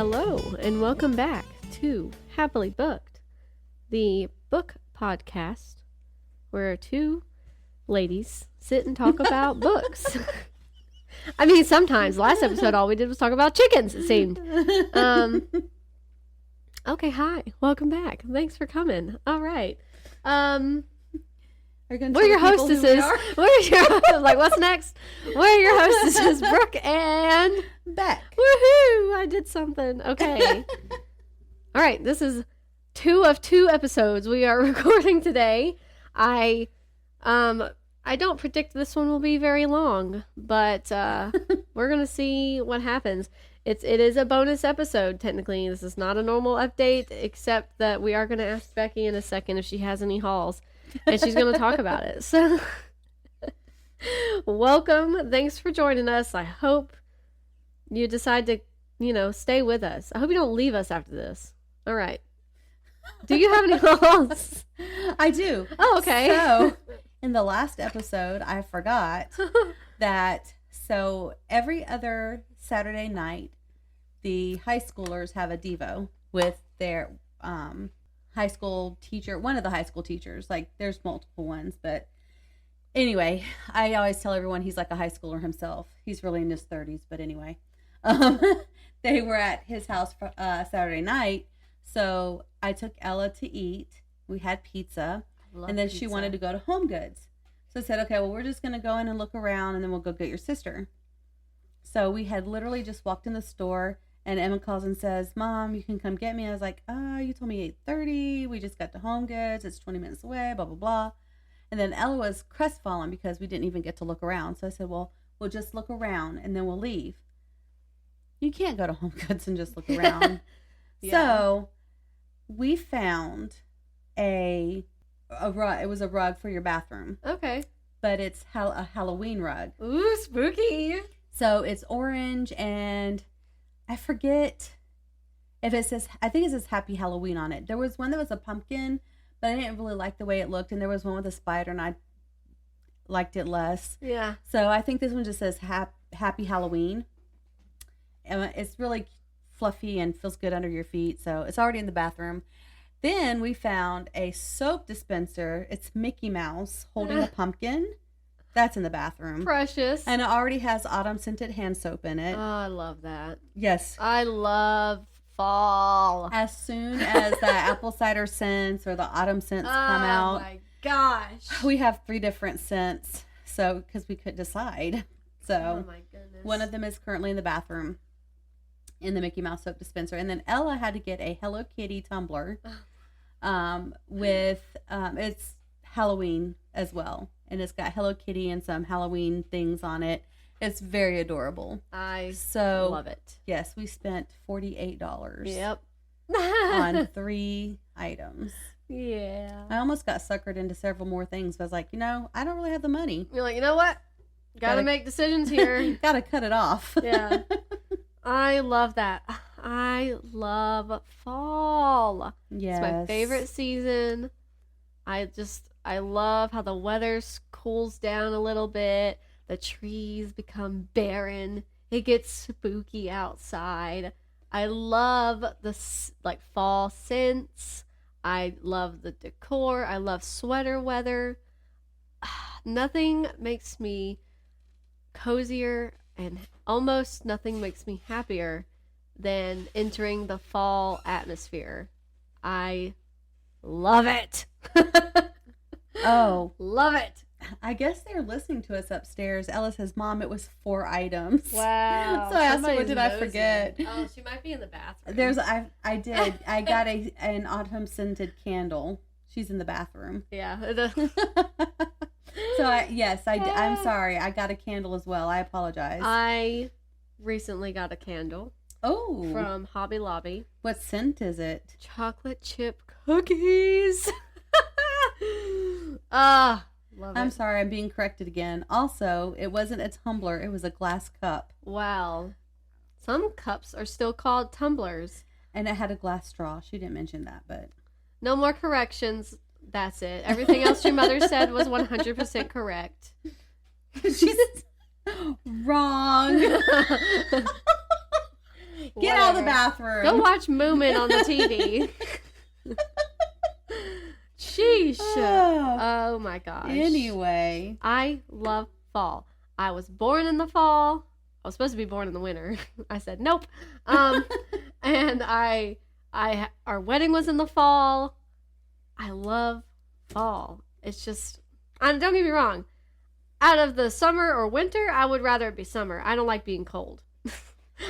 Hello, and welcome back to Happily Booked, the book podcast where two ladies sit and talk about books. I mean, sometimes. Last episode, all we did was talk about chickens, it seemed. Okay, hi. Welcome back. Thanks for coming. All right. We're your hostesses. What's next? We're your hostesses, Brooke and Beck. Woohoo! I did something. Okay. All right. This is 2 of 2 episodes we are recording today. I don't predict this one will be very long, but we're gonna see what happens. It is a bonus episode, technically. This is not a normal update, except that we are gonna ask Becky in a second if she has any hauls. And she's going to talk about it. So, welcome. Thanks for joining us. I hope you decide to, stay with us. I hope you don't leave us after this. All right. Do you have any calls? I do. Oh, okay. So, in the last episode, I forgot that, every other Saturday night, the high schoolers have a Devo with their, high school teacher, one of the high school teachers. Like, there's multiple ones, but anyway, I always tell everyone he's like a high schooler himself. He's really in his 30s, but anyway, they were at his house for Saturday night, so I took Ella to eat. We had pizza, and then she wanted to go to Home Goods, so I said, okay, well, we're just gonna go in and look around, and then we'll go get your sister. So we had literally just walked in the store, and Emma calls and says, Mom, you can come get me. I was like, you told me 8:30. We just got to Home Goods. It's 20 minutes away, blah, blah, blah. And then Ella was crestfallen because we didn't even get to look around. So I said, well, we'll just look around and then we'll leave. You can't go to Home Goods and just look around. Yeah. So we found a rug. It was a rug for your bathroom. Okay. But it's a Halloween rug. Ooh, spooky. So it's orange, and I forget if it says, I think it says Happy Halloween on it. There was one that was a pumpkin, but I didn't really like the way it looked. And there was one with a spider, and I liked it less. Yeah. So I think this one just says Happy Halloween. And it's really fluffy and feels good under your feet. So it's already in the bathroom. Then we found a soap dispenser. It's Mickey Mouse holding a pumpkin. That's in the bathroom. Precious. And it already has autumn scented hand soap in it. Oh, I love that. Yes. I love fall. As soon as the apple cider scents or the autumn scents come out. Oh my gosh. We have 3 different scents. So, because we couldn't decide. So, oh my goodness. One of them is currently in the bathroom in the Mickey Mouse soap dispenser. And then Ella had to get a Hello Kitty tumbler with, it's Halloween as well. And it's got Hello Kitty and some Halloween things on it. It's very adorable. I love it. Yes, we spent $48. Yep. On 3 items. Yeah. I almost got suckered into several more things. But I was like, I don't really have the money. You're like, you know what? Gotta make decisions here. Gotta cut it off. Yeah. I love that. I love fall. Yes. It's my favorite season. I love how the weather cools down a little bit. The trees become barren. It gets spooky outside. I love the fall scents. I love the decor. I love sweater weather. Nothing makes me cozier, and almost nothing makes me happier than entering the fall atmosphere. I love it. Oh, love it. I guess they're listening to us upstairs. Ella says, Mom, it was 4 items. Wow. So I asked her, what did I forget? Oh, she might be in the bathroom. I did. I got an autumn scented candle. She's in the bathroom. Yeah. So I'm sorry. I got a candle as well. I apologize. I recently got a candle. Oh. From Hobby Lobby. What scent is it? Chocolate chip cookies. Love it. I'm sorry, I'm being corrected again. Also, it wasn't a tumbler, it was a glass cup. Wow. Some cups are still called tumblers. And it had a glass straw. She didn't mention that, but... No more corrections. That's it. Everything else your mother said was 100% correct. She's wrong. Get out of the bathroom. Go watch Moomin on the TV. Sheesh. Oh my gosh. Anyway. I love fall. I was born in the fall. I was supposed to be born in the winter. I said nope. And our wedding was in the fall. I love fall. It's just, don't get me wrong. Out of the summer or winter, I would rather it be summer. I don't like being cold.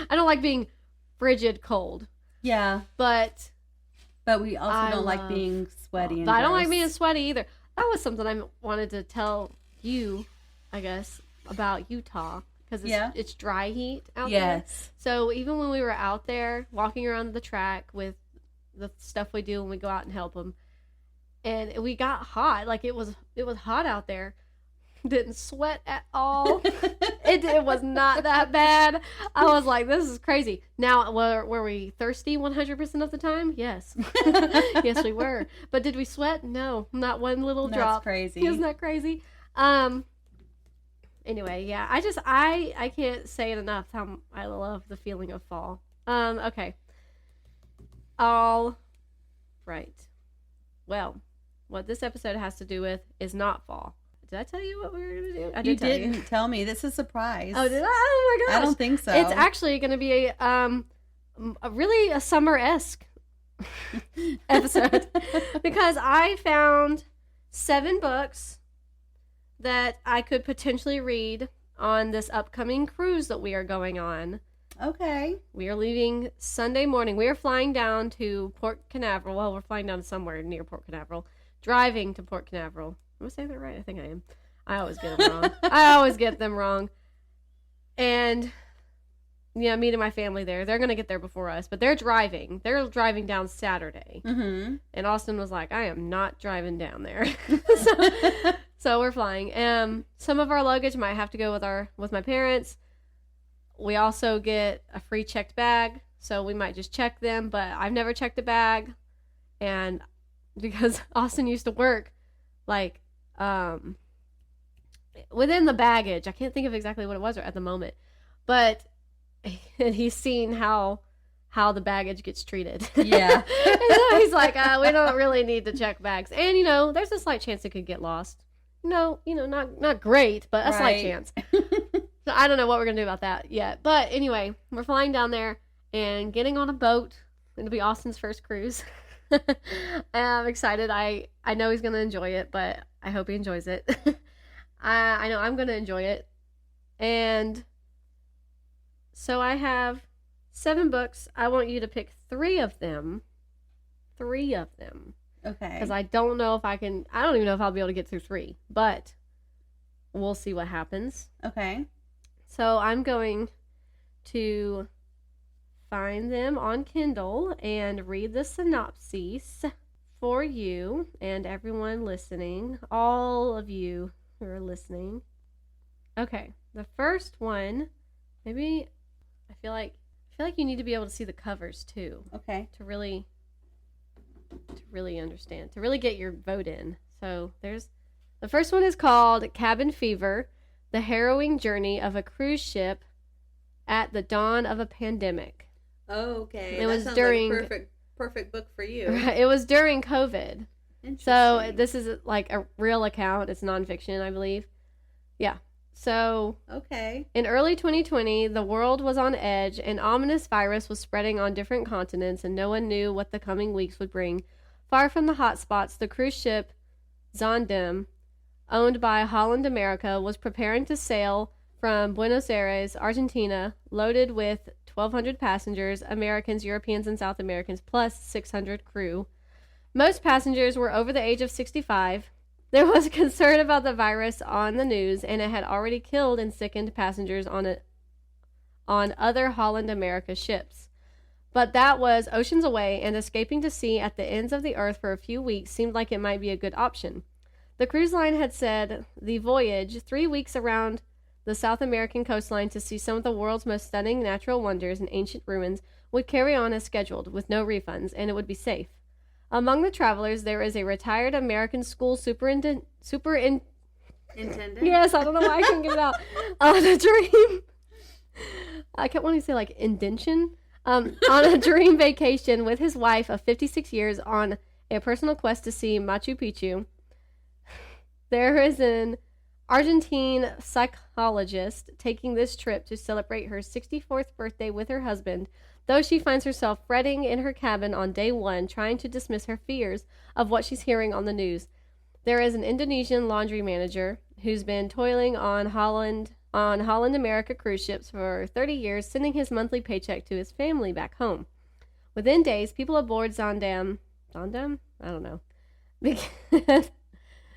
I don't like being frigid cold. Yeah. But we also don't like being sweaty. And I don't like being sweaty either. That was something I wanted to tell you, I guess, about Utah. Because it's dry heat out there. Yes. So even when we were out there walking around the track with the stuff we do when we go out and help them, and we got hot. Like it was hot out there. Didn't sweat at all. It was not that bad. I was like, this is crazy. Now, were we thirsty 100% of the time? Yes. Yes, we were. But did we sweat? No, not one little drop. That's crazy. Isn't that crazy? Anyway, yeah, I can't say it enough how I love the feeling of fall. Okay. All right. Well, what this episode has to do with is not fall. Did I tell you what we were going to do? You didn't tell me. This is a surprise. Oh, did I? Oh my gosh. I don't think so. It's actually going to be really a summer-esque episode because I found 7 books that I could potentially read on this upcoming cruise that we are going on. Okay. We are leaving Sunday morning. We are flying down to Port Canaveral. Well, we're flying down to somewhere near Port Canaveral. Driving to Port Canaveral. Am I saying that right? I think I am. I always get them wrong. And, yeah, meeting my family there. They're going to get there before us. But they're driving. They're driving down Saturday. Mm-hmm. And Austin was like, I am not driving down there. So we're flying. Some of our luggage might have to go with my parents. We also get a free checked bag. So we might just check them. But I've never checked a bag. And because Austin used to work, like, within the baggage. I can't think of exactly what it was at the moment. But he's seen how the baggage gets treated. Yeah. And so he's like, we don't really need to check bags. And, there's a slight chance it could get lost. No, not great, but a slight chance. So I don't know what we're going to do about that yet. But anyway, we're flying down there and getting on a boat. It'll be Austin's first cruise. I'm excited. I know he's going to enjoy it, but I hope he enjoys it. I know I'm going to enjoy it. And so I have 7 books. I want you to pick 3 of them. 3 of them. Okay. Because I don't know if I don't even know if I'll be able to get through 3. But we'll see what happens. Okay. So I'm going to find them on Kindle and read the synopses for you and everyone listening. All of you who are listening. Okay. The first one, maybe I feel like you need to be able to see the covers too. Okay. To really understand, to really get your vote in. So the first one is called Cabin Fever, the harrowing journey of a cruise ship at the dawn of a pandemic. Oh, okay. It was during like a perfect book for you. It was during COVID. So this is like a real account. It's nonfiction, I believe. Yeah. So okay. In early 2020, the world was on edge. An ominous virus was spreading on different continents, and no one knew what the coming weeks would bring. Far from the hotspots, the cruise ship Zondem, owned by Holland America, was preparing to sail from Buenos Aires, Argentina, loaded with 1,200 passengers, Americans, Europeans, and South Americans, plus 600 crew. Most passengers were over the age of 65. There was concern about the virus on the news, and it had already killed and sickened passengers on other Holland America ships. But that was oceans away, and escaping to sea at the ends of the earth for a few weeks seemed like it might be a good option. The cruise line had said the voyage, 3 weeks around the South American coastline to see some of the world's most stunning natural wonders and ancient ruins, would carry on as scheduled, with no refunds, and it would be safe. Among the travelers, there is a retired American school superintendent. Yes, I don't know why I couldn't get it out. The dream. I kept wanting to say like indention. On a dream vacation with his wife of 56 years on a personal quest to see Machu Picchu. There is an Argentine psychologist taking this trip to celebrate her 64th birthday with her husband, though she finds herself fretting in her cabin on day one, trying to dismiss her fears of what she's hearing on the news. There is an Indonesian laundry manager who's been toiling on Holland America cruise ships for 30 years, sending his monthly paycheck to his family back home. Within days, people aboard Zandam? I don't know. Begin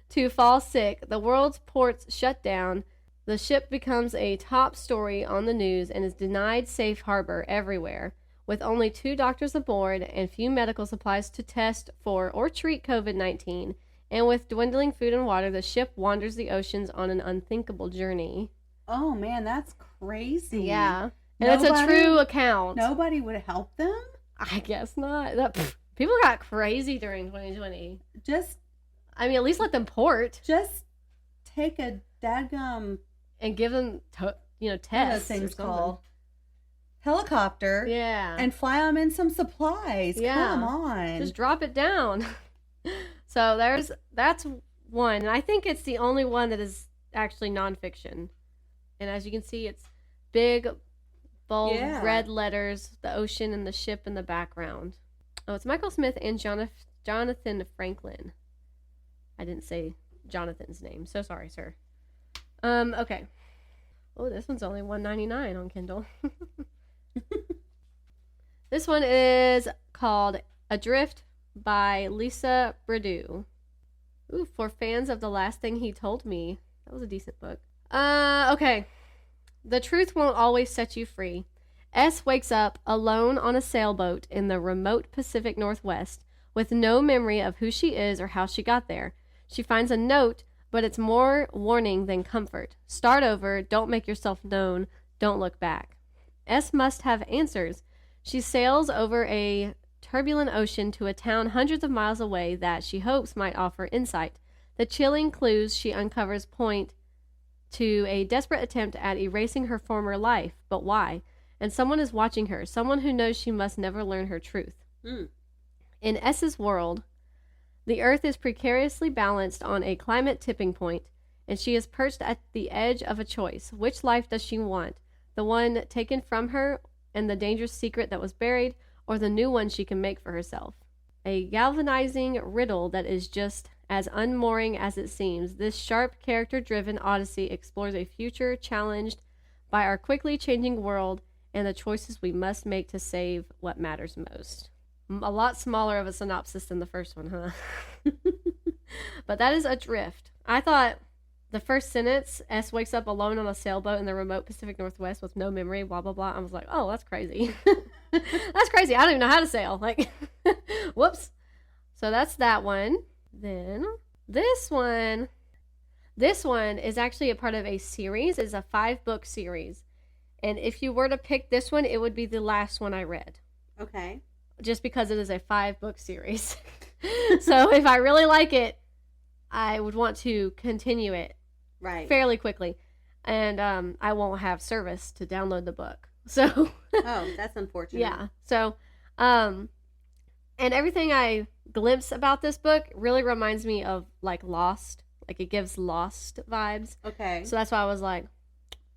to fall sick. The world's ports shut down. The ship becomes a top story on the news and is denied safe harbor everywhere. With only 2 doctors aboard and few medical supplies to test for or treat COVID-19, and with dwindling food and water, the ship wanders the oceans on an unthinkable journey. Oh, man, that's crazy. Yeah. And it's a true account. Nobody would help them? I guess not. People got crazy during 2020. At least let them port. Just take a dadgum... And give them, tests. Those things called helicopter. Yeah. And fly them in some supplies. Yeah. Come on. Just drop it down. So that's one. And I think it's the only one that is actually nonfiction. And as you can see, it's big, bold, red letters, the ocean and the ship in the background. Oh, it's Michael Smith and Jonathan Franklin. I didn't say Jonathan's name. So sorry, sir. Okay. Oh, this one's only $1.99 on Kindle. This one is called Adrift by Lisa Burdeau. Ooh, for fans of The Last Thing He Told Me. That was a decent book. Okay. The truth won't always set you free. S wakes up alone on a sailboat in the remote Pacific Northwest with no memory of who she is or how she got there. She finds a note, but it's more warning than comfort. Start over, don't make yourself known, don't look back. S must have answers. She sails over a turbulent ocean to a town hundreds of miles away that she hopes might offer insight. The chilling clues she uncovers point to a desperate attempt at erasing her former life, but why? And someone is watching her, someone who knows she must never learn her truth. In S's world, the Earth is precariously balanced on a climate tipping point, and she is perched at the edge of a choice. Which life does she want? The one taken from her and the dangerous secret that was buried, or the new one she can make for herself? A galvanizing riddle that is just as unmooring as it seems. This sharp, character-driven odyssey explores a future challenged by our quickly changing world and the choices we must make to save what matters most. A lot smaller of a synopsis than the first one, huh? But that is Adrift. I thought the first sentence, S wakes up alone on a sailboat in the remote Pacific Northwest with no memory, blah, blah, blah. I was like, oh, that's crazy. That's crazy. I don't even know how to sail. Like, whoops. So that's that one. Then this one is actually a part of a series. It's a 5-book series. And if you were to pick this one, it would be the last one I read. Okay. Just because it is a 5-book series. So if I really like it, I would want to continue it fairly quickly. And I won't have service to download the book. So oh, that's unfortunate. Yeah. So and everything I glimpse about this book really reminds me of like Lost. Like it gives Lost vibes. Okay. So that's why I was like,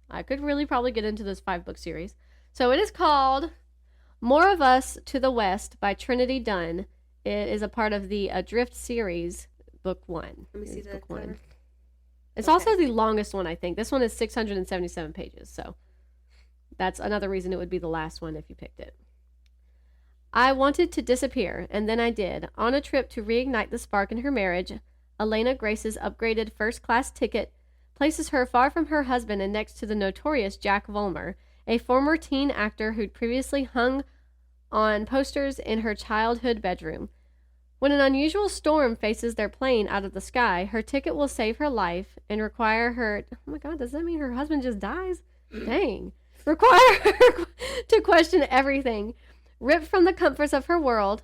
I could really probably get into this 5-book series. So it is called More of Us to the West by Trinity Dunn. It is a part of the Adrift series, book 1. Let me see the cover. It's also the longest one, I think. This one is 677 pages, so that's another reason it would be the last one if you picked it. I wanted to disappear, and then I did. On a trip to reignite the spark in her marriage, Elena Grace's upgraded first-class ticket places her far from her husband and next to the notorious Jack Vollmer, a former teen actor who'd previously hung on posters in her childhood bedroom. When an unusual storm faces their plane out of the sky, her ticket will save her life and require her... Oh my God, does that mean her husband just dies? Dang. Require her to question everything. Ripped from the comforts of her world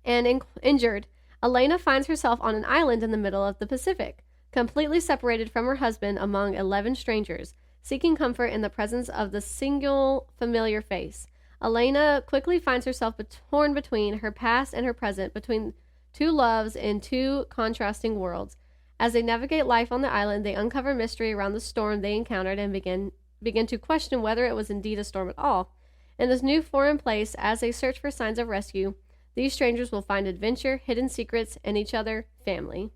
and injured, Elena finds herself on an island in the middle of the Pacific, completely separated from her husband among 11 strangers, seeking comfort in the presence of the single familiar face. Elena quickly finds herself torn between her past and her present, between two loves in two contrasting worlds. As they navigate life on the island, they uncover mystery around the storm they encountered and begin to question whether it was indeed a storm at all. In this new foreign place, as they search for signs of rescue, these strangers will find adventure, hidden secrets, and each other family.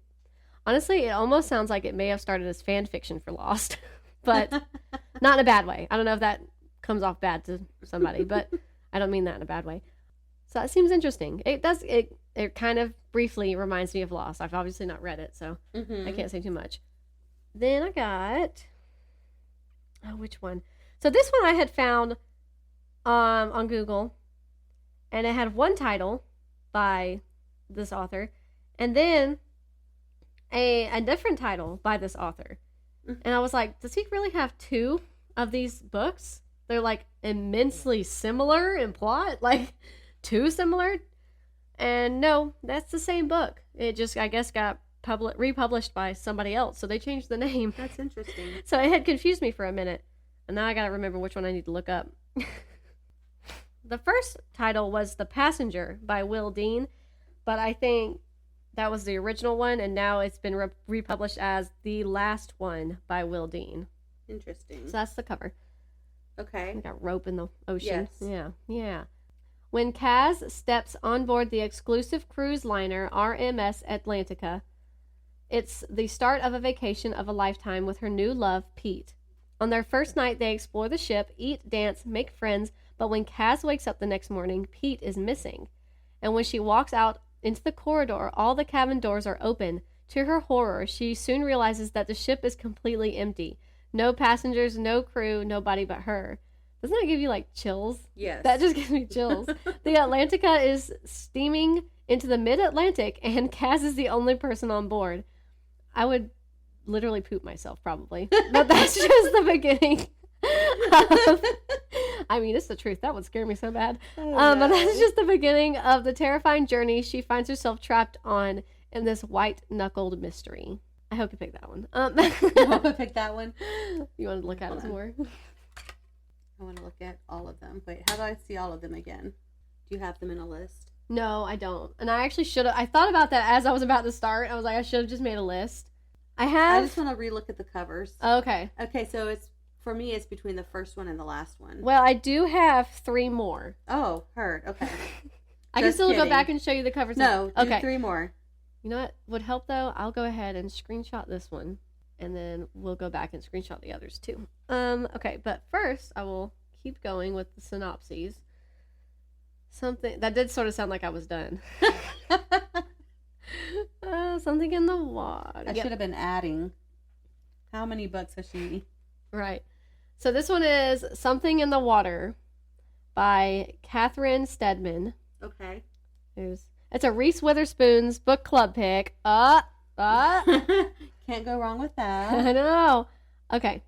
Honestly, it almost sounds like it may have started as fan fiction for Lost, but not in a bad way. I don't know if that comes off bad to somebody, but I don't mean that in a bad way. So that seems interesting. It kind of briefly reminds me of Lost. I've obviously not read it, so I can't say too much. Then I got... Oh, which one? So this one I had found on Google, and it had one title by this author, and then a different title by this author. And I was like, does he really have two of these books? They're like immensely similar in plot, like too similar. And no, that's the same book. It just, I guess, got republished by somebody else, so they changed the name. That's interesting. So it had confused me for a minute, and now I gotta remember which one I need to look up. The first title was The Passenger by Will Dean, but I think that was the original one, and now it's been republished as The Last One by Will Dean. Interesting. So that's the cover. Okay. We got rope in the ocean. Yes. Yeah. When Kaz steps on board the exclusive cruise liner RMS Atlantica, it's the start of a vacation of a lifetime with her new love, Pete. On their first night, they explore the ship, eat, dance, make friends, but when Kaz wakes up the next morning, Pete is missing. And when she walks out into the corridor, all the cabin doors are open. To her horror, she soon realizes that the ship is completely empty. No passengers, no crew, nobody but her. Doesn't that give you, like, chills? Yes. That just gives me chills. The Atlantica is steaming into the mid-Atlantic, and Kaz is the only person on board. I would literally poop myself, probably. But that's just the beginning. I mean, it's the truth. That would scare me so bad. But that's just the beginning of the terrifying journey she finds herself trapped on in this white-knuckled mystery. I hope you picked that one. I hope I picked that one. You want to look at it some more? I want to look at all of them. Wait, how do I see all of them again? Do you have them in a list? No, I don't. And I actually should have. I thought about that as I was about to start. I was like, I should have just made a list. I just want to relook at the covers. Okay. Okay, so for me, it's between the first one and the last one. Well, I do have 3 more. Oh, heard. Okay. I can still go back and show you the covers. No, do okay. 3 more. You know what would help, though? I'll go ahead and screenshot this one, and then we'll go back and screenshot the others, too. Okay, but first, I will keep going with the synopses. Something that did sort of sound like I was done. Something in the water. I should have been adding. How many books has she? Right. So this one is Something in the Water by Catherine Steadman. Okay. It's a Reese Witherspoon's book club pick. Can't go wrong with that. I know. Okay.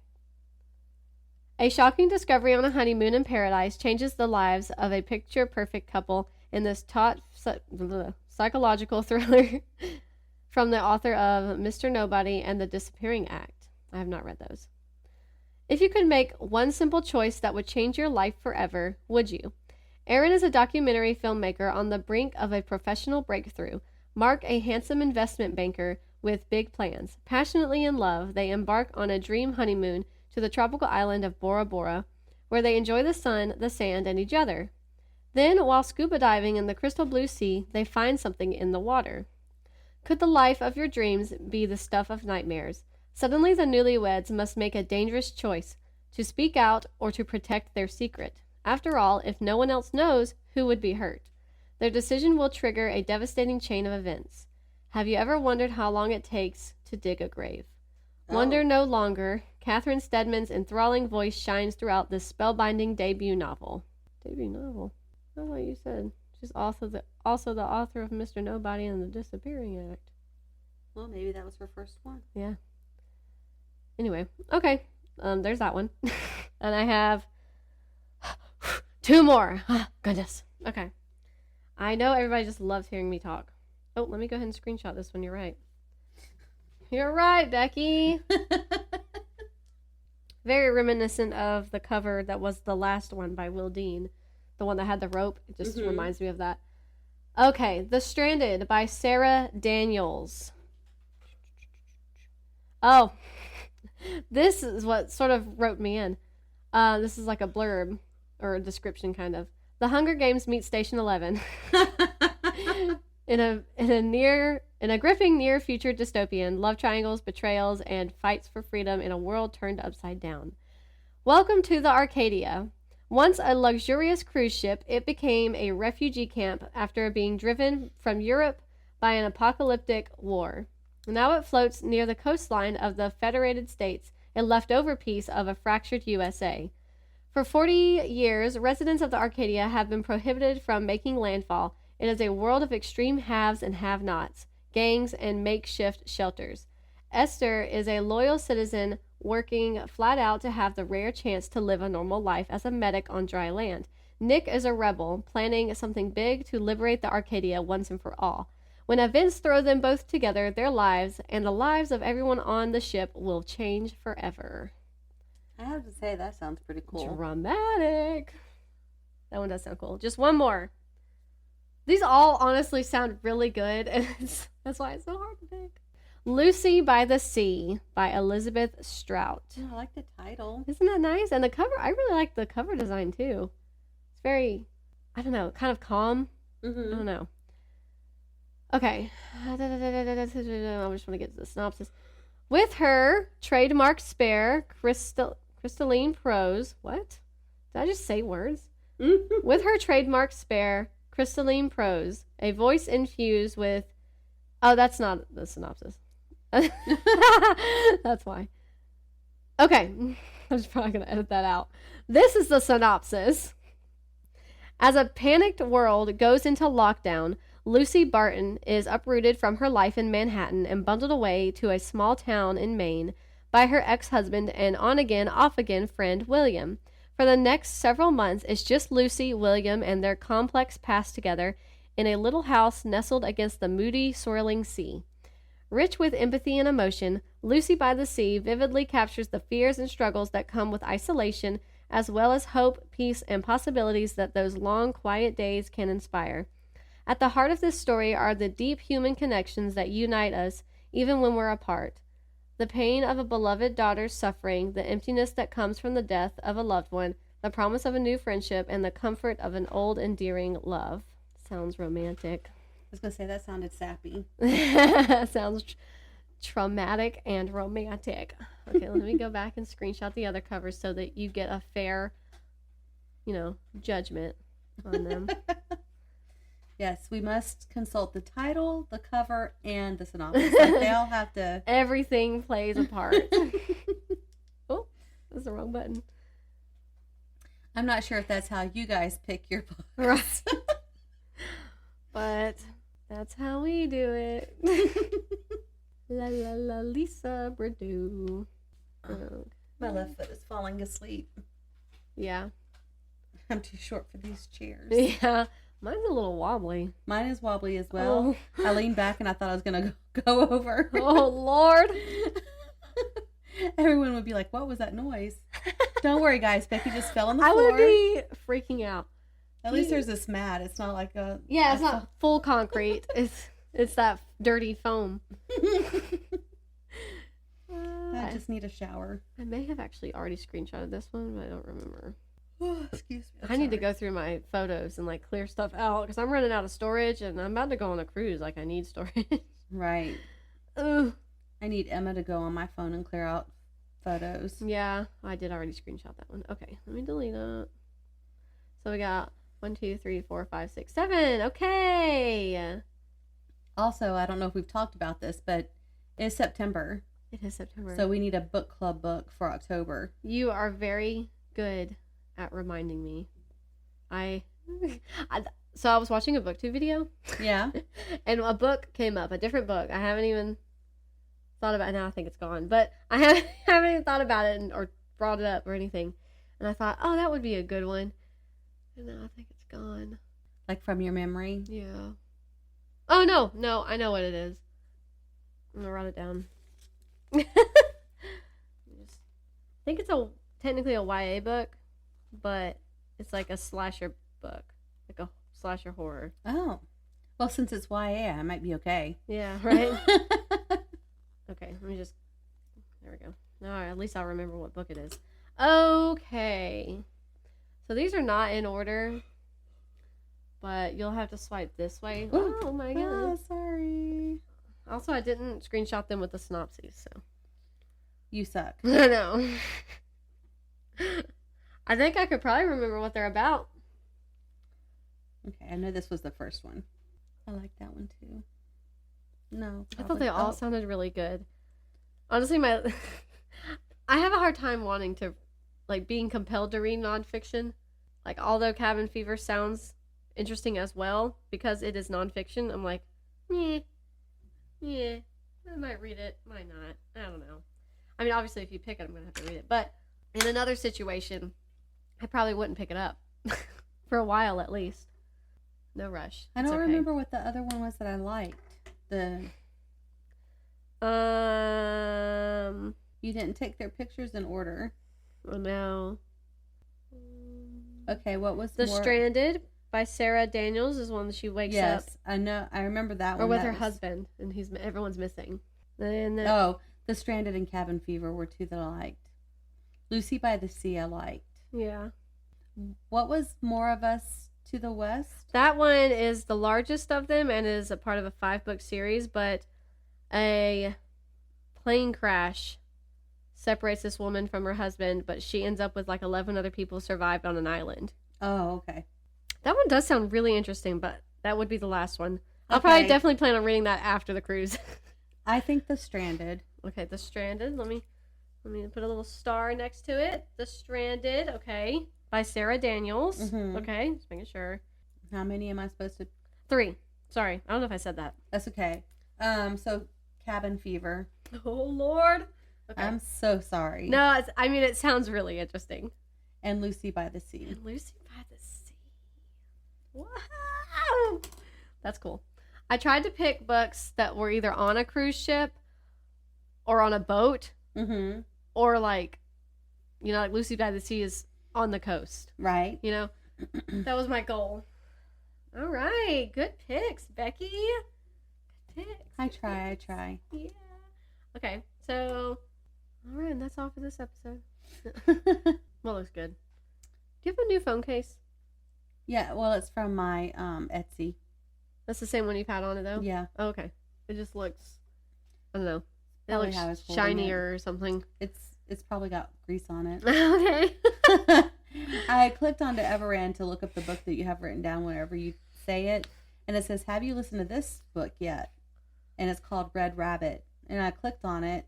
A shocking discovery on a honeymoon in paradise changes the lives of a picture-perfect couple in this taut psychological thriller from the author of Mr. Nobody and The Disappearing Act. I have not read those. If you could make one simple choice that would change your life forever, would you? Erin is a documentary filmmaker on the brink of a professional breakthrough. Mark, a handsome investment banker with big plans. Passionately in love, they embark on a dream honeymoon to the tropical island of Bora Bora, where they enjoy the sun, the sand, and each other. Then, while scuba diving in the crystal blue sea, they find something in the water. Could the life of your dreams be the stuff of nightmares? Suddenly, the newlyweds must make a dangerous choice, to speak out or to protect their secret. After all, if no one else knows, who would be hurt? Their decision will trigger a devastating chain of events. Have you ever wondered how long it takes to dig a grave? Wonder no longer. Catherine Steadman's enthralling voice shines throughout this spellbinding debut novel. Debut novel? I thought you said she's also the author of Mr. Nobody and The Disappearing Act. Well, maybe that was her first one. Yeah. Anyway, okay. There's that one. And I have 2 more. Goodness. Okay. I know everybody just loves hearing me talk. Oh, let me go ahead and screenshot this one. You're right. You're right, Becky. Very reminiscent of the cover that was the last one by Will Dean. the one that had the rope. It just reminds me of that. Okay, The Stranded by Sarah Daniels. Oh, this is what sort of wrote me in. This is like a blurb or a description, kind of. The Hunger Games meet Station 11. in a gripping near future dystopian, love triangles, betrayals, and fights for freedom in a world turned upside down. Welcome to the Arcadia. Once a luxurious cruise ship, it became a refugee camp after being driven from Europe by an apocalyptic war. Now it floats near the coastline of the Federated States, a leftover piece of a fractured USA. For 40 years, residents of the Arcadia have been prohibited from making landfall. It is a world of extreme haves and have-nots, gangs, and makeshift shelters. Esther is a loyal citizen working flat out to have the rare chance to live a normal life as a medic on dry land. Nick is a rebel, planning something big to liberate the Arcadia once and for all. When events throw them both together, their lives and the lives of everyone on the ship will change forever. I have to say, that sounds pretty cool. Dramatic. That one does sound cool. Just one more. These all honestly sound really good, and that's why it's so hard to pick. Lucy by the Sea by Elizabeth Strout. Oh, I like the title. Isn't that nice? And the cover, I really like the cover design too. It's very, I don't know, kind of calm. I don't know. Okay. I just want to get to the synopsis. With her trademark spare crystalline prose. What? Did I just say words? With her trademark spare crystalline prose, a voice infused with... Oh, that's not the synopsis. That's why. Okay. I'm just probably going to edit that out. This is the synopsis. As a panicked world goes into lockdown, Lucy Barton is uprooted from her life in Manhattan and bundled away to a small town in Maine by her ex-husband and on-again, off-again friend William. For the next several months, it's just Lucy, William, and their complex past together in a little house nestled against the moody, swirling sea. Rich with empathy and emotion, Lucy by the Sea vividly captures the fears and struggles that come with isolation, as well as hope, peace, and possibilities that those long, quiet days can inspire. At the heart of this story are the deep human connections that unite us, even when we're apart. The pain of a beloved daughter's suffering, the emptiness that comes from the death of a loved one, the promise of a new friendship, and the comfort of an old, endearing love. Sounds romantic. I was going to say, that sounded sappy. Sounds traumatic and romantic. Okay, let me go back and screenshot the other covers so that you get a fair, judgment on them. Yes, we must consult the title, the cover, and the synopsis. Like, they all have to... Everything plays a part. Oh, that's the wrong button. I'm not sure if that's how you guys pick your books. Right. But that's how we do it. La la la, Lisa Burdeau. My left foot is falling asleep. Yeah. I'm too short for these chairs. Yeah. Mine's a little wobbly. Mine is wobbly as well. Oh. I leaned back and I thought I was going to go over. Oh, Lord. Everyone would be like, what was that noise? Don't worry, guys. Becky just fell on the floor. I would be freaking out. At least there's this mat. It's not like a... Yeah, it's not full concrete. It's that dirty foam. I just need a shower. I may have actually already screenshotted this one, but I don't remember. Oh, excuse me. I need to go through my photos and clear stuff out because I'm running out of storage and I'm about to go on a cruise. I need storage. Right. Ugh. I need Emma to go on my phone and clear out photos. Yeah, I did already screenshot that one. Okay, let me delete it. So we got 1, 2, 3, 4, 5, 6, 7. Okay. Also, I don't know if we've talked about this, but it's September. It is September. So we need a book club book for October. You are very good at reminding me. So I was watching a booktube video. Yeah. And a book came up, a different book. I haven't even thought about it. Now I think it's gone. But I haven't even thought about it or brought it up or anything. And I thought, oh, that would be a good one. And now I think it's gone. Like from your memory? Yeah. Oh, no. I know what it is. I'm going to write it down. I think it's technically a YA book, but it's like a slasher book, like a slasher horror. Oh. Well, since it's YA, I might be okay. Yeah, right? Okay, let me just... There we go. All right, at least I'll remember what book it is. Okay. So these are not in order, but you'll have to swipe this way. Ooh. Oh my god. Oh, sorry. Also, I didn't screenshot them with the synopses, so... You suck. I know. I think I could probably remember what they're about. Okay, I know this was the first one. I like that one too. No. I thought they all sounded really good. Honestly, I have a hard time wanting to, like, being compelled to read nonfiction. Like, although Cabin Fever sounds interesting as well, because it is nonfiction, I'm like, yeah, I might read it, might not. I don't know. I mean, obviously, if you pick it, I'm going to have to read it. But in another situation, I probably wouldn't pick it up. For a while, at least. No rush. I don't remember what the other one was that I liked. You didn't take their pictures in order. Oh, no. Okay, what was The Stranded by Sarah Daniels is one that she wakes up. Yes, I know. I remember that one. Or with her husband, and everyone's missing. And The Stranded and Cabin Fever were two that I liked. Lucy by the Sea I liked. Yeah. What was More of Us to the West? That one is the largest of them and is a part of a 5-book series, but a plane crash separates this woman from her husband, but she ends up with like 11 other people survived on an island. Oh, okay. That one does sound really interesting, but that would be the last one. I'll probably definitely plan on reading that after the cruise. I think The Stranded. Okay, The Stranded. Let me put a little star next to it. The Stranded, okay. By Sarah Daniels. Mm-hmm. Okay, just making sure. How many am I supposed to? 3. Sorry, I don't know if I said that. That's okay. So Cabin Fever. Oh, Lord. Okay. I'm so sorry. No, it sounds really interesting. And Lucy by the Sea. And Lucy by the Sea. Wow. That's cool. I tried to pick books that were either on a cruise ship or on a boat. Mm-hmm. Or like Lucy by the Sea is on the coast. Right. That was my goal. All right. Good picks, Becky. Good picks. I try. Yeah. Okay. So, all right. And that's all for this episode. Well, looks good. Do you have a new phone case? Yeah. Well, it's from my Etsy. That's the same one you've had on it, though? Yeah. Oh, okay. It just looks, I don't know. It Probably looks shinier or something. It's probably got grease on it. Okay. I clicked onto Everand to look up the book that you have written down whenever you say it. And it says, have you listened to this book yet? And it's called Red Rabbit. And I clicked on it.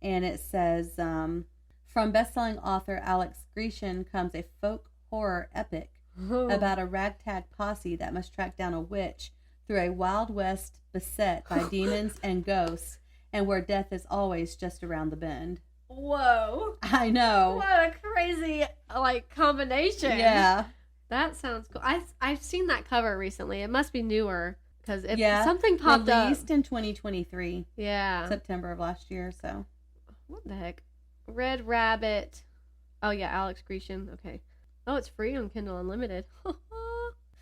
And it says, from best-selling author Alex Grecian comes a folk horror epic about a ragtag posse that must track down a witch through a Wild West beset by demons and ghosts, and where death is always just around the bend. Whoa. I know. What a crazy, combination. Yeah. That sounds cool. I've seen that cover recently. It must be newer, because something popped up. Released in 2023. Yeah. September of last year, so. What the heck? Red Rabbit. Oh, yeah, Alex Grecian. Okay. Oh, it's free on Kindle Unlimited.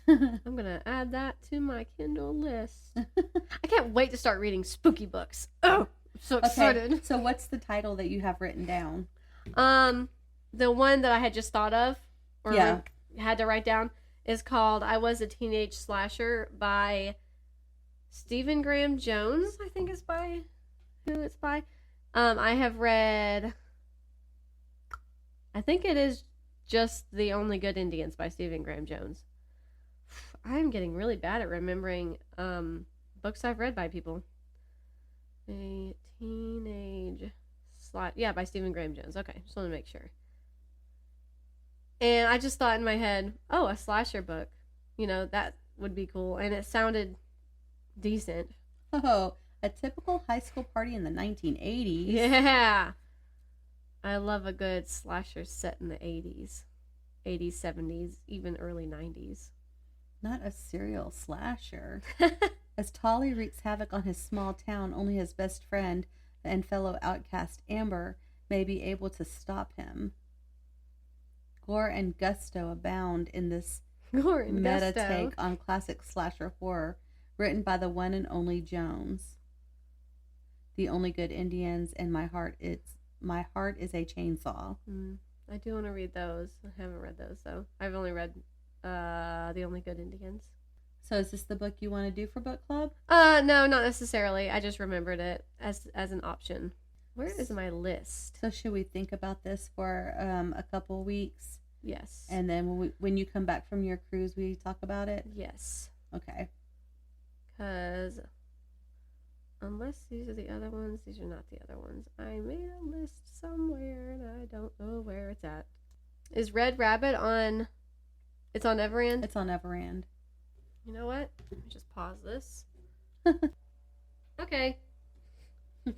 I'm going to add that to my Kindle list. I can't wait to start reading spooky books. Oh, I'm so excited. Okay, so what's the title that you have written down? The one that I had just thought of, or had to write down, is called I Was a Teenage Slasher by Stephen Graham Jones, I think is by who it's by. I have read, I think it is just The Only Good Indians by Stephen Graham Jones. I'm getting really bad at remembering books I've read by people. A Teenage Slasher, by Stephen Graham Jones. Okay, just want to make sure. And I just thought in my head, oh, a slasher book. That would be cool. And it sounded decent. Oh, a typical high school party in the 1980s. Yeah. I love a good slasher set in the 80s. 80s, 70s, even early 90s. Not a serial slasher. As Tolly wreaks havoc on his small town, only his best friend and fellow outcast Amber may be able to stop him. Gore and gusto abound in this meta take on classic slasher horror, written by the one and only Jones. The Only Good Indians and My Heart is a Chainsaw. I do want to read those. I haven't read those though. I've only read The Only Good Indians. So is this the book you want to do for book club? No, not necessarily. I just remembered it as an option. Where is my list? So should we think about this for a couple weeks? Yes. And then when you come back from your cruise, we talk about it? Yes. Okay. Because unless these are the other ones, these are not the other ones. I made a list somewhere and I don't know where it's at. Is Red Rabbit on... It's on Everand? It's on Everand. You know what? Let me just pause this. Okay.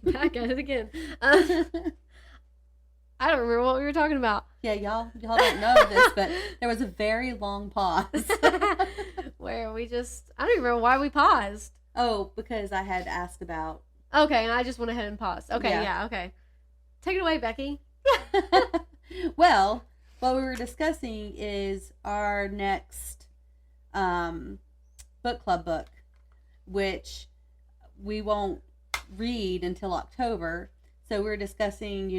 Back at it again. I don't remember what we were talking about. Yeah, y'all don't know this, but there was a very long pause. Where we just... I don't even remember why we paused. Oh, because I had asked about... Okay, and I just went ahead and paused. Okay, yeah, okay. Take it away, Becky. Well, what we were discussing is our next book club book, which we won't read until October. So we were discussing,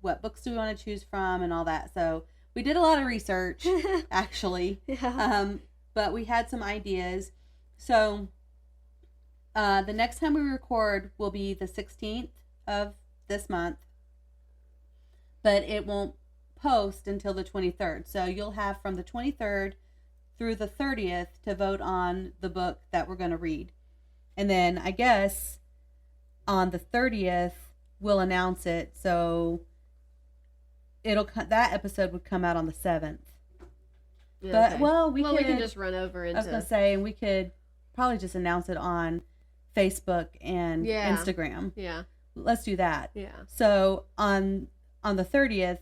what books do we want to choose from and all that. So we did a lot of research, actually. Yeah. But we had some ideas. So the next time we record will be the 16th of this month. But it won't post until the 23rd. So you'll have from the 23rd through the 30th to vote on the book that we're going to read. And then I guess on the 30th we'll announce it. So that episode would come out on the 7th. Yeah, But okay. we can just run over into... I was going to say, and we could probably just announce it on Facebook and Instagram. Yeah. Let's do that. Yeah. So on the 30th,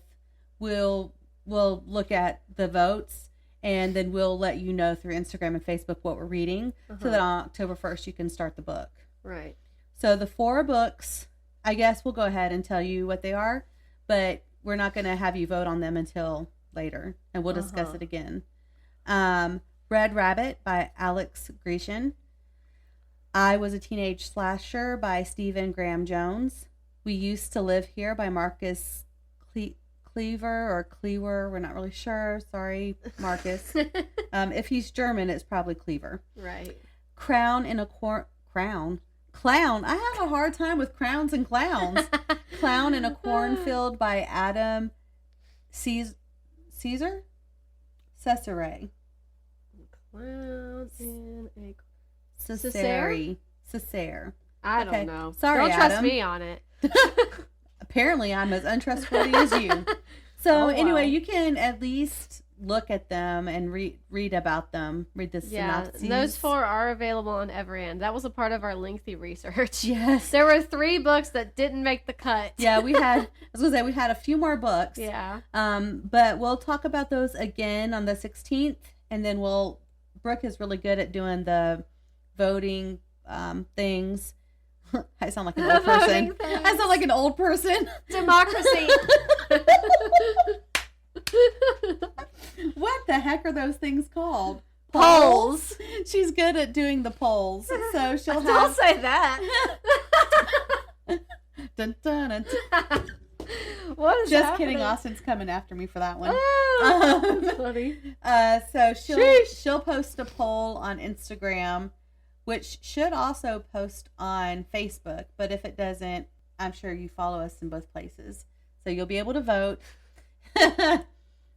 we'll look at the votes, and then we'll let you know through Instagram and Facebook what we're reading, so that on October 1st you can start the book. Right. So the 4 books, I guess we'll go ahead and tell you what they are, but we're not going to have you vote on them until later, and we'll discuss it again. Red Rabbit by Alex Grecian. I Was a Teenage Slasher by Stephen Graham Jones. We Used to Live Here by Marcus Kliewer. We're not really sure. Sorry, Marcus. If he's German, it's probably Kliewer. Right. Clown. I have a hard time with crowns and clowns. Clown in a Cornfield by Adam Cesare. Clown in a... Cesare. I don't know. Sorry, don't trust Adam. me on it. Apparently, I'm as untrustworthy as you. So anyway, you can at least look at them and read about them. Read the synopses. Yeah, those 4 are available on Everand. That was a part of our lengthy research. Yes. There were 3 books that didn't make the cut. Yeah, we had a few more books. Yeah. But we'll talk about those again on the 16th, and then Brooke is really good at doing the voting things. I sound like an old person. I sound like an old person. Democracy. What the heck are those things called? Polls. She's good at doing the polls. So she'll have... Don't say that. Dun, dun, dun. What is Just happening? kidding. Austin's coming after me for that one. Oh, that's funny. So she'll post a poll on Instagram, which should also post on Facebook. But if it doesn't, I'm sure you follow us in both places, so you'll be able to vote.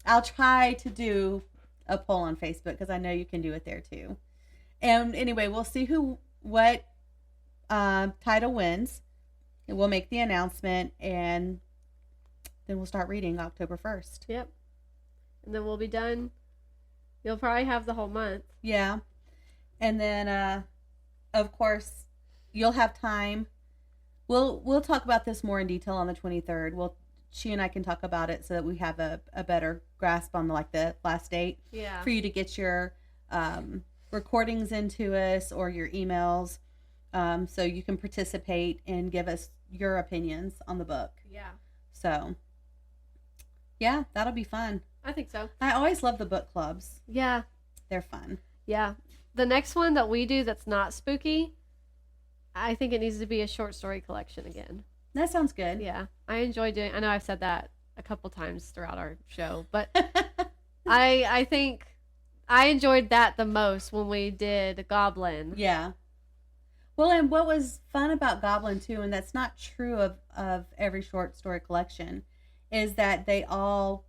I'll try to do a poll on Facebook because I know you can do it there too. And anyway, we'll see what title wins. And we'll make the announcement, and then we'll start reading October 1st. Yep. And then we'll be done. You'll probably have the whole month. Yeah. And then, of course, you'll have time. We'll talk about this more in detail on the 23rd. She and I can talk about it so that we have a better grasp on the last date. Yeah. For you to get your recordings into us or your emails, so you can participate and give us your opinions on the book. Yeah. So, yeah, that'll be fun. I think so. I always love the book clubs. Yeah. they're fun. Yeah. The next one that we do that's not spooky, I think it needs to be a short story collection again. That sounds good. Yeah. I enjoy doing, I know I've said that a couple times throughout our show, but I think I enjoyed that the most when we did Goblin. Yeah. Well, and what was fun about Goblin, too, and that's not true of every short story collection, is that they all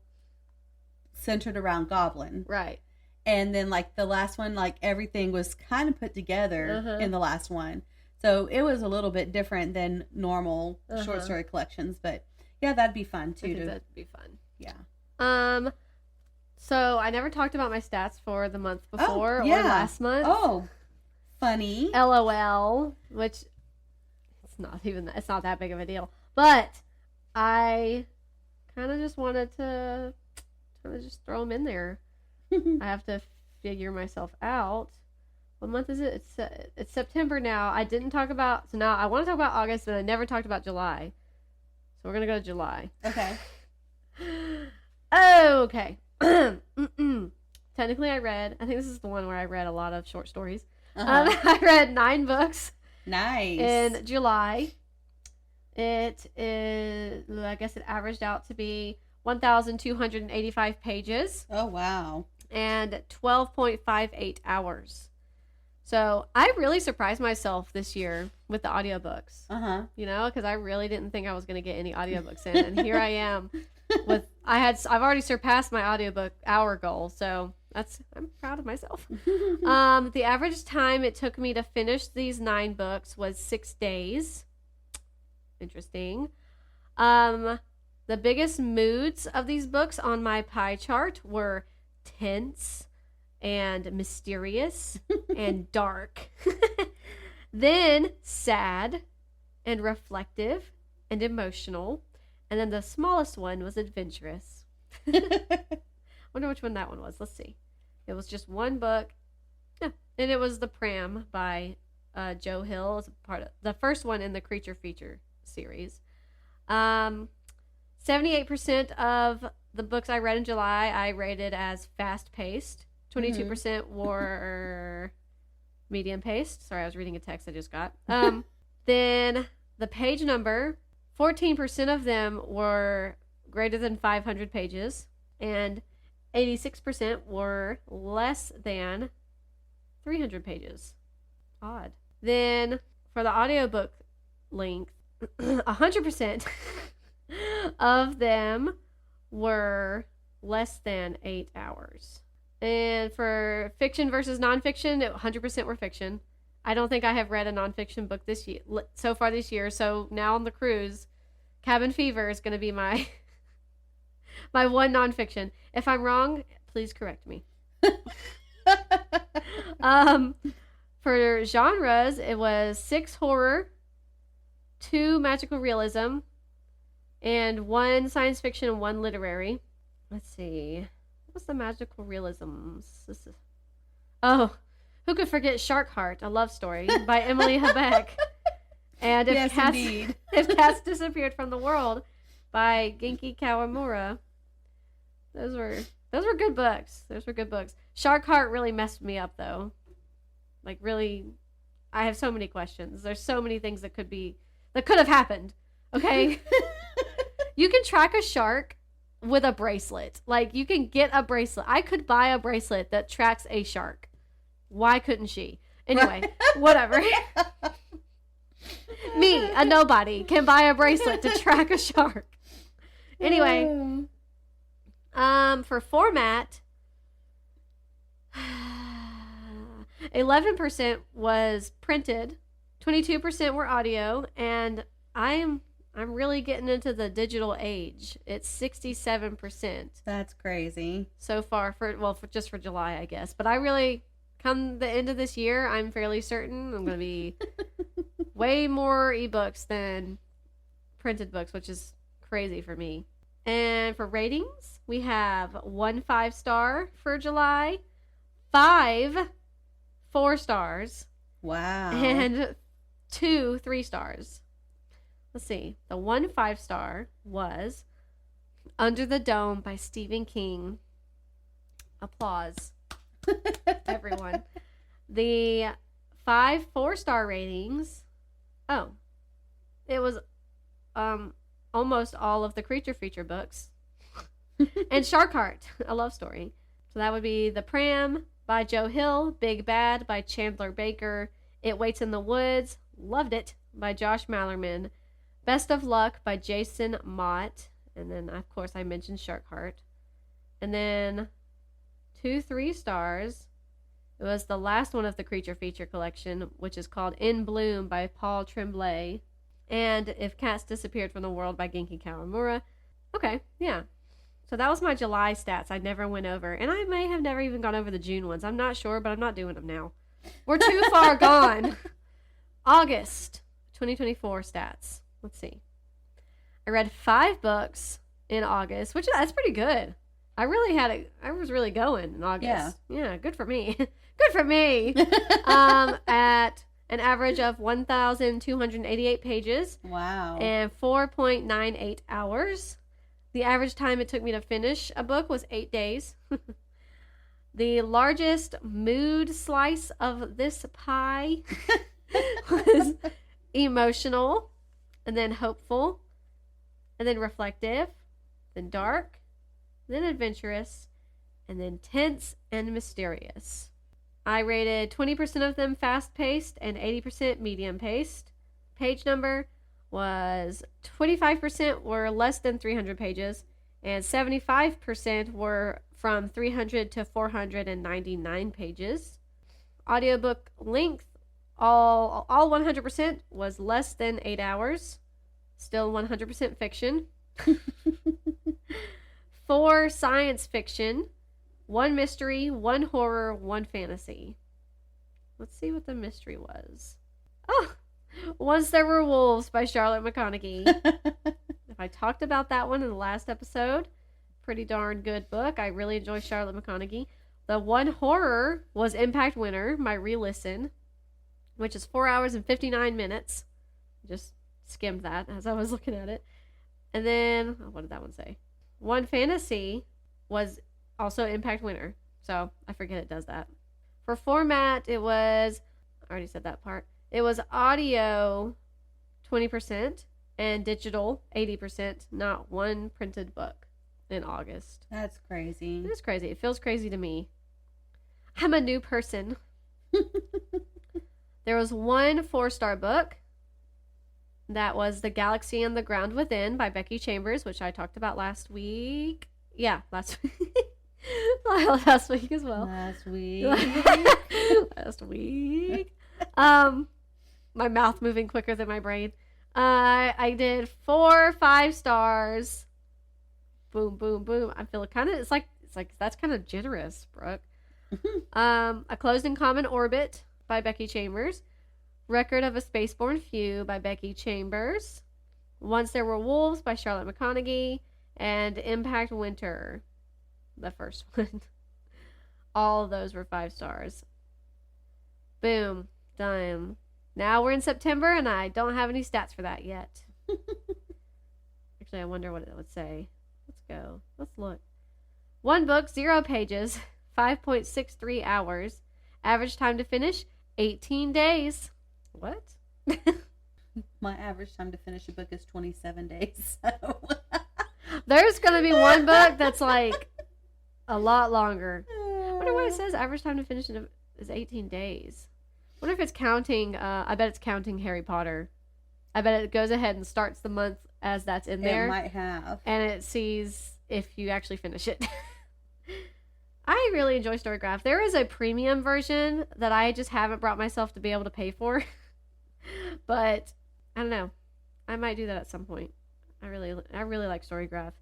centered around Goblin. Right. And then, like, the last one, like, everything was kind of put together in the last one. So it was a little bit different than normal short story collections. But, yeah, that'd be fun, too. I think that'd be fun. Yeah. So I never talked about my stats for the month before or last month. Oh, funny. LOL, which it's not that big of a deal. But I kind of just wanted to just throw them in there. I have to figure myself out. What month is it? It's September now. I didn't talk about, so now I want to talk about August, but I never talked about July. So we're going to go to July. Okay. Okay. Technically I think this is the one where I read a lot of short stories. I read 9 books. Nice. In July. It is, I guess it averaged out to be 1,285 pages. Oh, wow. And 12.58 hours. So I really surprised myself this year with the audiobooks. You know, because I really didn't think I was going to get any audiobooks in. And here I am with, I've already surpassed my audiobook hour goal. So I'm proud of myself. The average time it took me to finish these 9 books was 6 days. Interesting. The biggest moods of these books on my pie chart were tense and mysterious and dark. Then sad and reflective and emotional. And then the smallest one was adventurous. Wonder which one that one was. Let's see. It was just one book. Yeah. And it was The Pram by Joe Hill. It's part of the first one in the Creature Feature series. 78% of the books I read in July I rated as fast-paced. 22% were medium-paced. Sorry, I was reading a text I just got. Then the page number, 14% of them were greater than 500 pages, and 86% were less than 300 pages. Odd. Then for the audiobook length, 100% of them were less than 8 hours. And for fiction versus nonfiction, 100% were fiction. I don't think I have read a nonfiction book so far this year. So now on the cruise, Cabin Fever is going to be my my one nonfiction. If I'm wrong, please correct me. For genres, it was 6 horror, 2 magical realism, and 1 science fiction and 1 literary. Let's see. What's the magical realisms? Oh, who could forget Shark Heart, a love story by Emily Habeck. And if Cats Disappeared from the World by Genki Kawamura. Those were good books. Those were good books. Shark Heart really messed me up though. Like really, I have so many questions. There's so many things that could have happened. Okay? You can track a shark with a bracelet. Like, you can get a bracelet. I could buy a bracelet that tracks a shark. Why couldn't she? Anyway, whatever. Me, a nobody, can buy a bracelet to track a shark. Anyway, for format, 11% was printed, 22% were audio, and I'm really getting into the digital age. It's 67%. That's crazy. So far just for July, I guess. But I really, come the end of this year, I'm fairly certain I'm going to be way more ebooks than printed books, which is crazy for me. And for ratings, we have 1 5-star for July, 5 4 stars. Wow. And 2 3 stars. Let's see. The 1 5-star was Under the Dome by Stephen King. Applause. Everyone. The 5 4-star ratings. Oh. It was almost all of the creature feature books. And Sharkheart, a love story. So that would be The Pram by Joe Hill, Big Bad by Chandler Baker, It Waits in the Woods, loved it, by Josh Malerman, Best of Luck by Jason Mott, and then of course I mentioned Sharkheart. And then 2 3-stars. It was the last one of the creature feature collection, which is called In Bloom by Paul Tremblay, and If Cats Disappeared from the World by Genki Kawamura. Okay, yeah. So that was my July stats I never went over. And I may have never even gone over the June ones. I'm not sure, but I'm not doing them now. We're too far gone. August 2024 stats. Let's see. I read 5 books in August, which that's pretty good. I was really going in August. Yeah, good for me. Good for me. At an average of 1,288 pages. Wow. And 4.98 hours. The average time it took me to finish a book was 8 days. The largest mood slice of this pie was emotional, and then hopeful, and then reflective, then dark, then adventurous, and then tense and mysterious. I rated 20% of them fast-paced and 80% medium-paced. Page number was 25% were less than 300 pages, and 75% were from 300 to 499 pages. Audiobook length, all 100% was less than 8 hours. Still 100% fiction. 4 science fiction, 1 mystery, 1 horror, 1 fantasy. Let's see what the mystery was. Oh! Once There Were Wolves by Charlotte McConaghy. If I talked about that one in the last episode, pretty darn good book. I really enjoy Charlotte McConaghy. The 1 horror was Impact Winter, my re-listen, which is 4 hours and 59 minutes. Just skimmed that as I was looking at it. And then, what did that one say? 1 fantasy was also Impact Winter. So I forget it does that. For format, it was, I already said that part. It was audio 20% and digital 80%, not 1 printed book in August. That's crazy. It is crazy. It feels crazy to me. I'm a new person. There was 1 4-star book. That was The Galaxy and the Ground Within by Becky Chambers, which I talked about last week. Yeah, last week. Last week as well. Last week. Last week. My mouth moving quicker than my brain. I did 4 5-stars. Boom, boom, boom. I feel kind of, it's like that's kind of generous, Brooke. A Closed in Common Orbit by Becky Chambers. Record of a Spaceborn Few by Becky Chambers. Once There Were Wolves by Charlotte McConaghy. And Impact Winter, the first one. All of those were 5 stars. Boom. Done. Now we're in September, and I don't have any stats for that yet. Actually, I wonder what it would say. Let's go. Let's look. 1 book, 0 pages, 5.63 hours. Average time to finish, 18 days. What? My average time to finish a book is 27 days. So. There's going to be 1 book that's like a lot longer. I wonder why it says average time to finish is 18 days. I wonder if it's counting, I bet it's counting Harry Potter. I bet it goes ahead and starts the month as that's in there. It might have. And it sees if you actually finish it. I really enjoy Storygraph. There is a premium version that I just haven't brought myself to be able to pay for. But, I don't know. I might do that at some point. I really like Storygraph.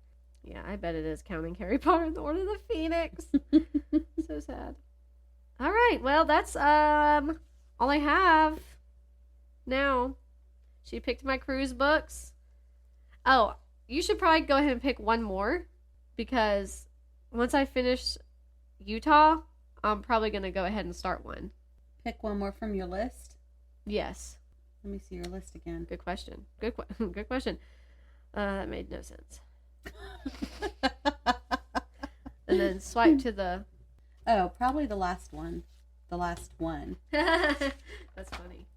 Yeah, I bet it is counting Harry Potter and the Order of the Phoenix. So sad. All right, well, that's all I have now. She picked my cruise books. Oh, you should probably go ahead and pick 1 more, because once I finish Utah, I'm probably going to go ahead and start one. Pick 1 more from your list? Yes. Let me see your list again. Good question. Good question. That made no sense. And then swipe to the... Oh, probably the last one. The last one. That's funny.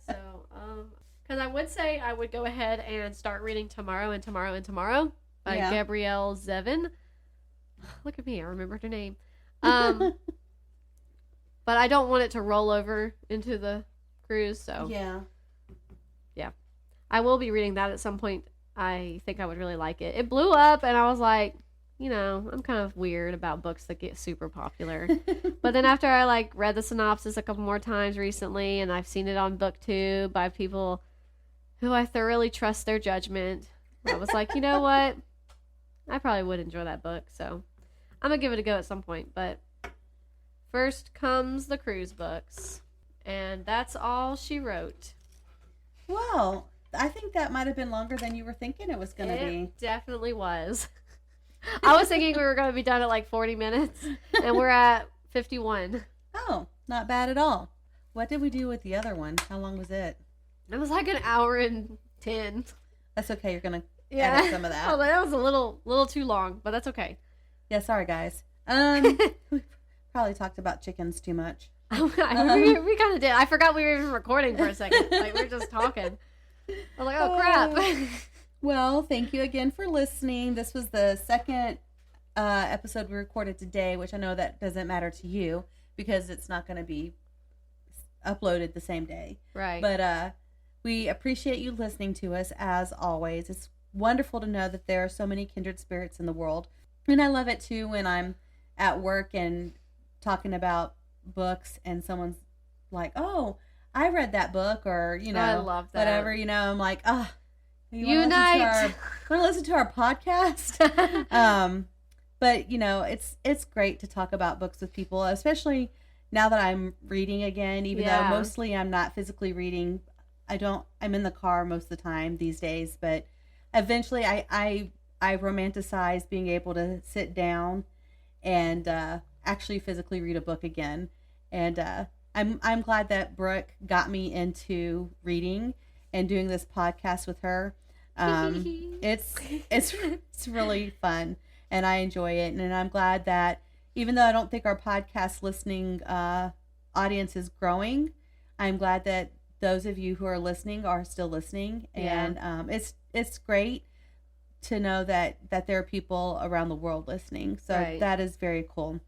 So, because I would say I would go ahead and start reading Tomorrow and Tomorrow and Tomorrow by Gabrielle Zevin. Look at me, I remembered her name. But I don't want it to roll over into the cruise, so yeah. I will be reading that at some point. I think I would really like it. It blew up, and I was like, I'm kind of weird about books that get super popular. But then after I read the synopsis a couple more times recently, and I've seen it on BookTube by people who I thoroughly trust their judgment, I was like, you know what? I probably would enjoy that book, so I'm gonna give it a go at some point. But first comes the cruise books, and that's all she wrote. Well, I think that might have been longer than you were thinking it was going to be. It definitely was. I was thinking we were going to be done at 40 minutes, and we're at 51. Oh, not bad at all. What did we do with the other one? How long was it? It was an hour and 10. That's okay. You're going to edit some of that. Oh, that was a little too long, but that's okay. Yeah, sorry, guys. We probably talked about chickens too much. We kind of did. I forgot we were even recording for a second. We were just talking. I was like, oh, crap. Well, thank you again for listening. This was the second episode we recorded today, which I know that doesn't matter to you because it's not going to be uploaded the same day. Right. But we appreciate you listening to us as always. It's wonderful to know that there are so many kindred spirits in the world. And I love it too when I'm at work and talking about books and someone's like, oh, I read that book, or I love that. Whatever, I'm like, oh, unite. Want to listen to our podcast? But it's great to talk about books with people, especially now that I'm reading again. Even though mostly I'm not physically reading, I'm in the car most of the time these days. But eventually, I romanticize being able to sit down and actually physically read a book again, and I'm glad that Brooke got me into reading and doing this podcast with her. It's really fun, and I enjoy it. And I'm glad that even though I don't think our podcast listening audience is growing, I'm glad that those of you who are listening are still listening. And it's great to know that there are people around the world listening. So that is very cool,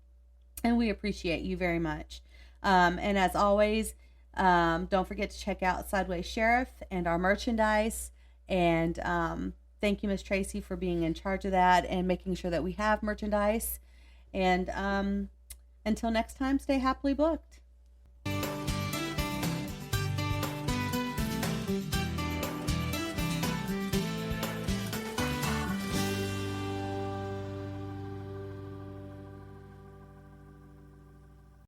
and we appreciate you very much. And as always, don't forget to check out Sideways Sheriff and our merchandise. And thank you, Miss Tracy, for being in charge of that and making sure that we have merchandise. And until next time, stay happily booked.